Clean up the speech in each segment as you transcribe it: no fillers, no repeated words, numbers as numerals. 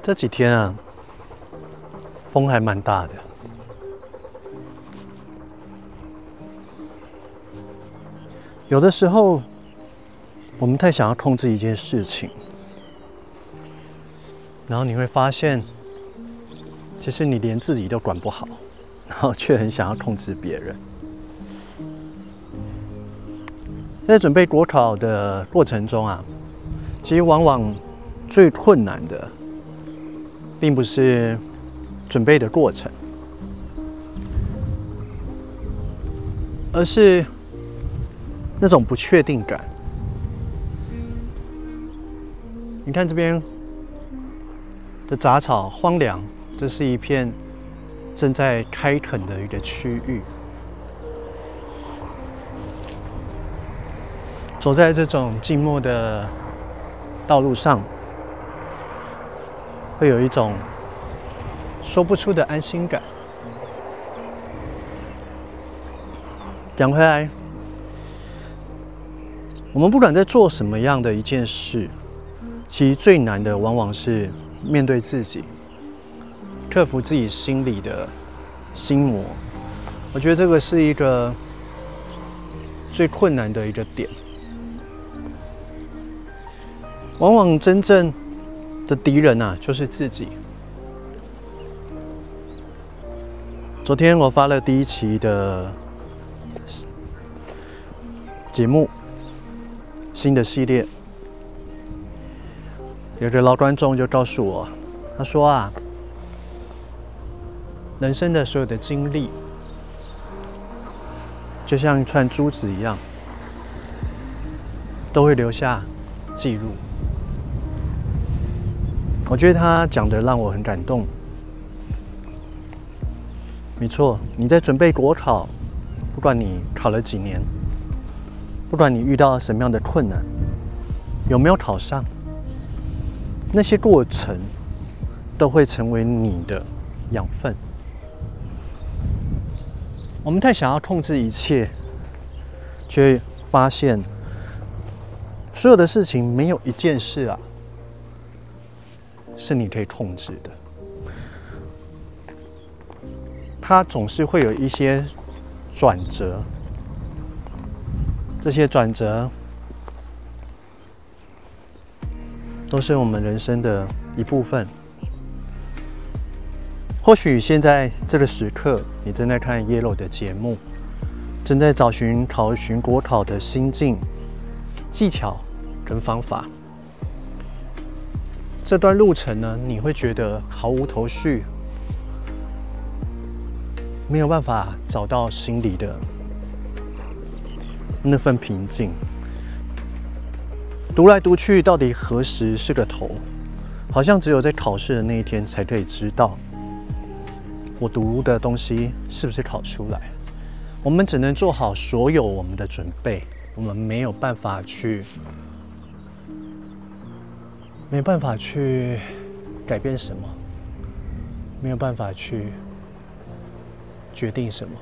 這幾天啊，風還蠻大的。有的時候，我們太想要控制一件事情，然後你會發現，其實你連自己都管不好，然後卻很想要控制別人。在準備國考的過程中啊，其實往往最困難的，並不是準備的過程，而是那種不確定感。你看這邊的雜草荒涼，這是一片正在開墾的一個區域。走在這種靜默的道路上，會有一種說不出的安心感。講回來，我們不管在做什麼樣的一件事，其實最難的往往是面對自己，克服自己心裡的心魔。我覺得這個是一個最困難的一個點。往往真正的敵人啊，就是自己。昨天我發了第1期的節目，新的系列，有個老觀眾就告訴我，他說啊，人生的所有的經歷，就像一串珠子一樣，都會留下記錄。我覺得他講的讓我很感動。沒錯，你在準備國考，不管你考了幾年，不管你遇到什麼樣的困難，有沒有考上，那些過程都會成為你的養分。我們太想要控制一切，卻發現所有的事情沒有一件事啊是你可以控制的。它總是會有一些轉折，這些轉折都是我們人生的一部分。或許現在這個時刻，你正在看 Yellow 的節目，正在找尋考尋國考的心境、技巧跟方法。這段路程呢，你會覺得毫無頭緒，沒有辦法找到心裡的那份平靜。讀來讀去，到底何時是個頭？好像只有在考試的那一天才可以知道，我讀的東西是不是考出來。我們只能做好所有我們的準備，我們沒有辦法去改變什麼，沒有辦法去決定什麼。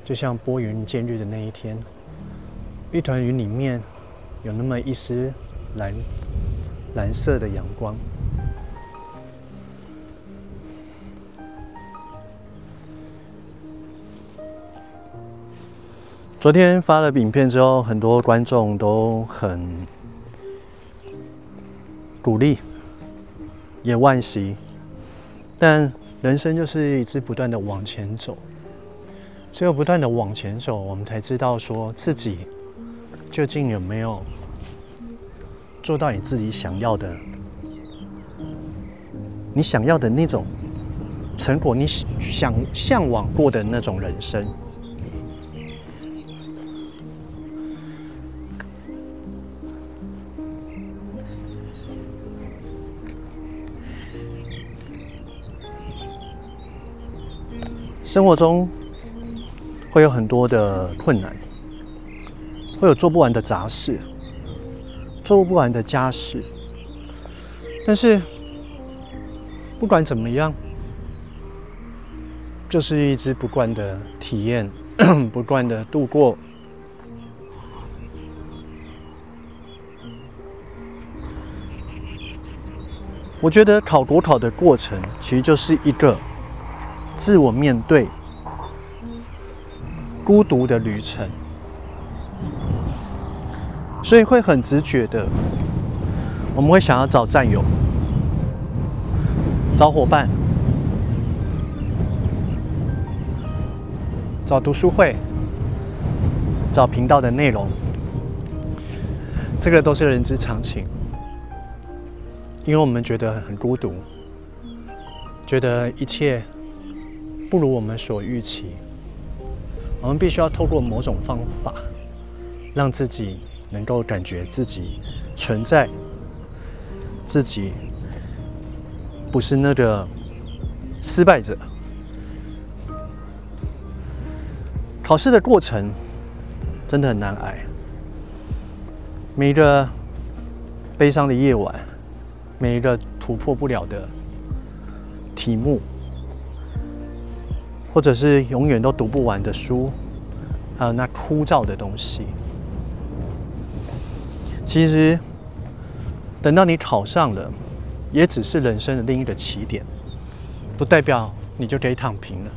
就像拨云見日的那一天，一團雲裡面有那麼一絲藍色的陽光。昨天發了影片之後，很多觀眾都很鼓勵，也惋惜。但人生就是一直不斷的往前走，只有不斷的往前走，我們才知道說自己究竟有沒有做到你自己想要的，你想要的那種成果，你向往過的那種人生。生活中會有很多的困難，會有做不完的雜事，做不完的家事。但是不管怎麼樣，就是一直不斷的體驗，不斷的度過。我覺得考國考的過程，其實就是一個自我面對孤獨的旅程，所以會很直覺的，我們會想要找戰友、找夥伴、找讀書會、找頻道的內容，這個都是人之常情。因為我們覺得很孤獨，覺得一切不如我們所預期，我們必須要透過某種方法，讓自己能夠感覺自己存在，自己不是那個失敗者。考試的過程真的很難捱，每一個悲傷的夜晚，每一個突破不了的題目，或者是永遠都讀不完的書，還有那枯燥的東西，其實等到你考上了，也只是人生的另一個起點，不代表你就可以躺平了。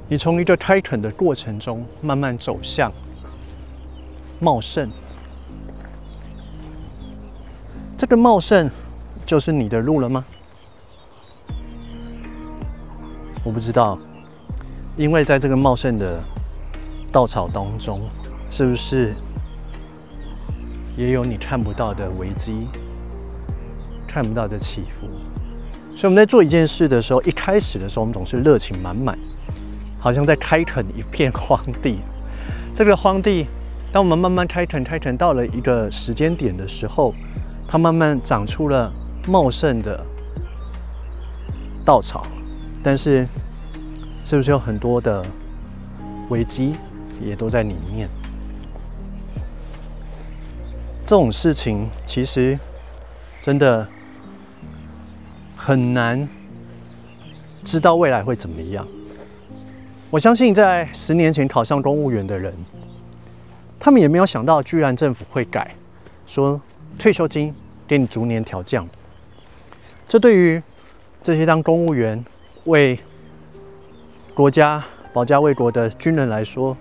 你從一個開墾的過程中，慢慢走向茂盛。這個茂盛就是你的路了嗎？我不知道，因為在這個茂盛的稻草當中，是不是也有你看不到的危機，看不到的起伏？所以我們在做一件事的時候，一開始的時候，我們總是熱情滿滿，好像在開墾一片荒地。這個荒地，當我們慢慢開墾到了一個時間點的時候，它慢慢長出了茂盛的稻草，但是是不是有很多的危機也都在裡面？這種事情其實真的很難知道未來會怎麼樣。我相信在10年前考上公務員的人，他們也沒有想到，居然政府會改，說退休金給你逐年調降。這對於這些當公務員、為國家保家衛國的軍人來說，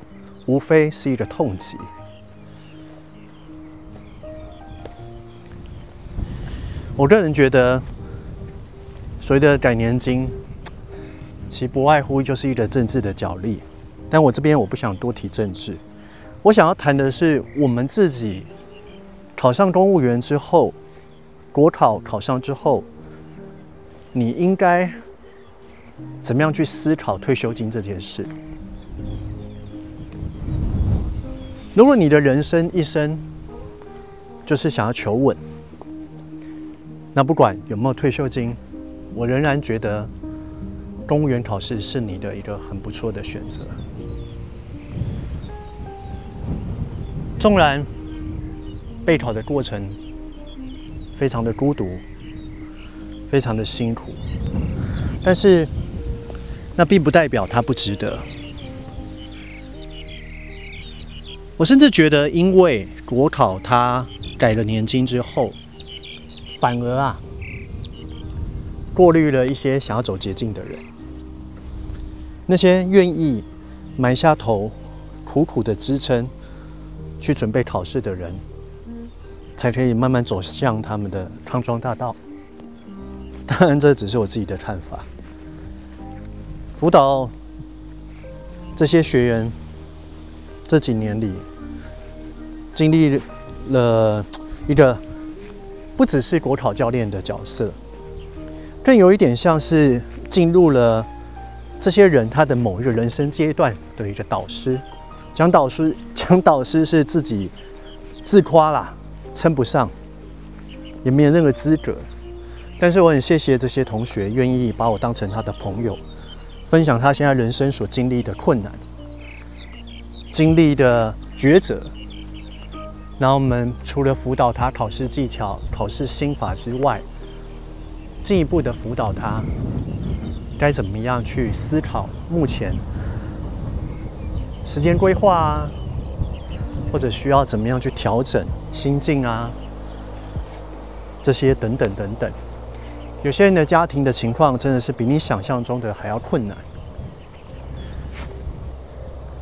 無非是一個痛擊。我個人覺得，所謂的改年金，其不外乎就是一個政治的角力。但我這邊我不想多提政治，我想要談的是我們自己考上公務員之後，國考考上之後，你應該怎麼樣去思考退休金這件事？如果你的人生一生就是想要求穩，那不管有沒有退休金，我仍然覺得公務員考試是你的一個很不錯的選擇。縱然備考的過程非常的孤獨，非常的辛苦，但是那並不代表它不值得。我甚至覺得，因為國考它改了年金之後，反而過濾了一些想要走捷徑的人，那些願意埋下頭苦苦的支撐去準備考試的人，才可以慢慢走向他們的康莊大道。當然，這只是我自己的看法。輔導這些學員這幾年裡，經歷了一個不只是國考教練的角色，更有一點像是進入了這些人他的某一個人生階段的一個導師。講導師是自己自誇啦，稱不上，也沒有任何資格。但是我很謝謝這些同學願意把我當成他的朋友，分享他現在人生所經歷的困難、經歷的抉擇。然後我們除了輔導他考試技巧、考試心法之外，進一步的輔導他該怎麼樣去思考目前時間規劃或者需要怎麼樣去調整心境啊，這些等等等等。有些人的家庭的情況真的是比你想象中的還要困难，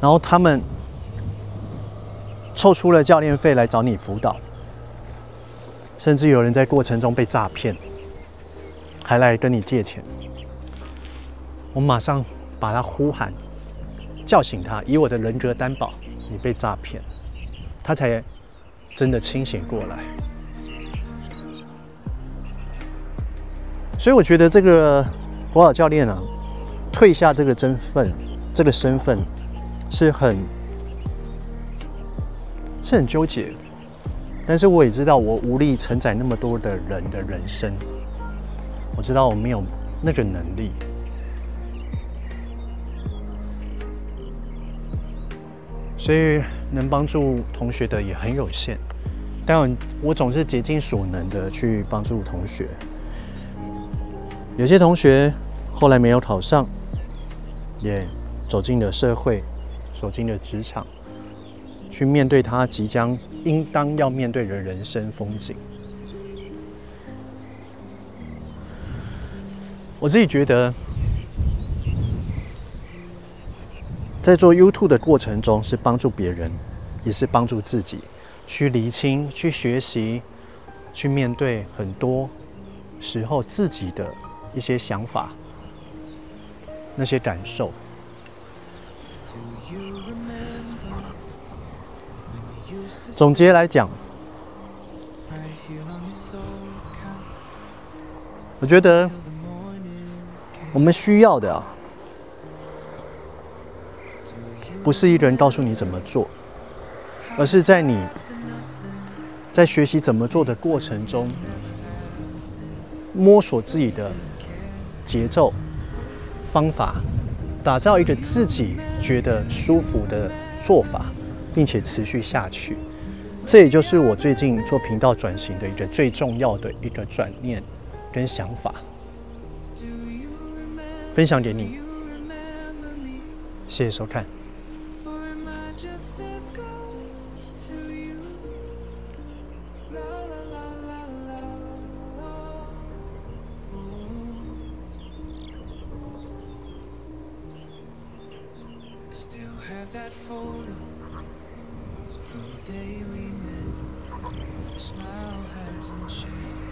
然後他們湊出了教練費來找你輔導，甚至有人在過程中被詐騙，還來跟你借錢。我馬上把他呼喊，叫醒他，以我的人格擔保，你被詐騙，他才真的清醒過來。所以我覺得這個國小教練啊，退下這個身份是很糾結。但是我也知道，我無力承載那麼多的人的人生，我知道我沒有那個能力。所以能幫助同學的也很有限，但我总是竭盡所能的去幫助同學。有些同學後來沒有考上，也走進了社會，走進了職場，去面對他即將應當要面對的人生風景。我自己覺得，在做 YouTube 的過程中，是幫助別人，也是幫助自己，去釐清、去學習、去面對很多時候自己的一些想法、那些感受。總結來講，我覺得我們需要的不是一個人告訴你怎麼做，而是在你在學習怎麼做的過程中，摸索自己的節奏、方法，打造一個自己覺得舒服的做法，並且持續下去。這也就是我最近做頻道轉型的一個最重要的一個轉念跟想法，分享給你。謝謝收看。Have that photo from the day we met. Your smile hasn't changed.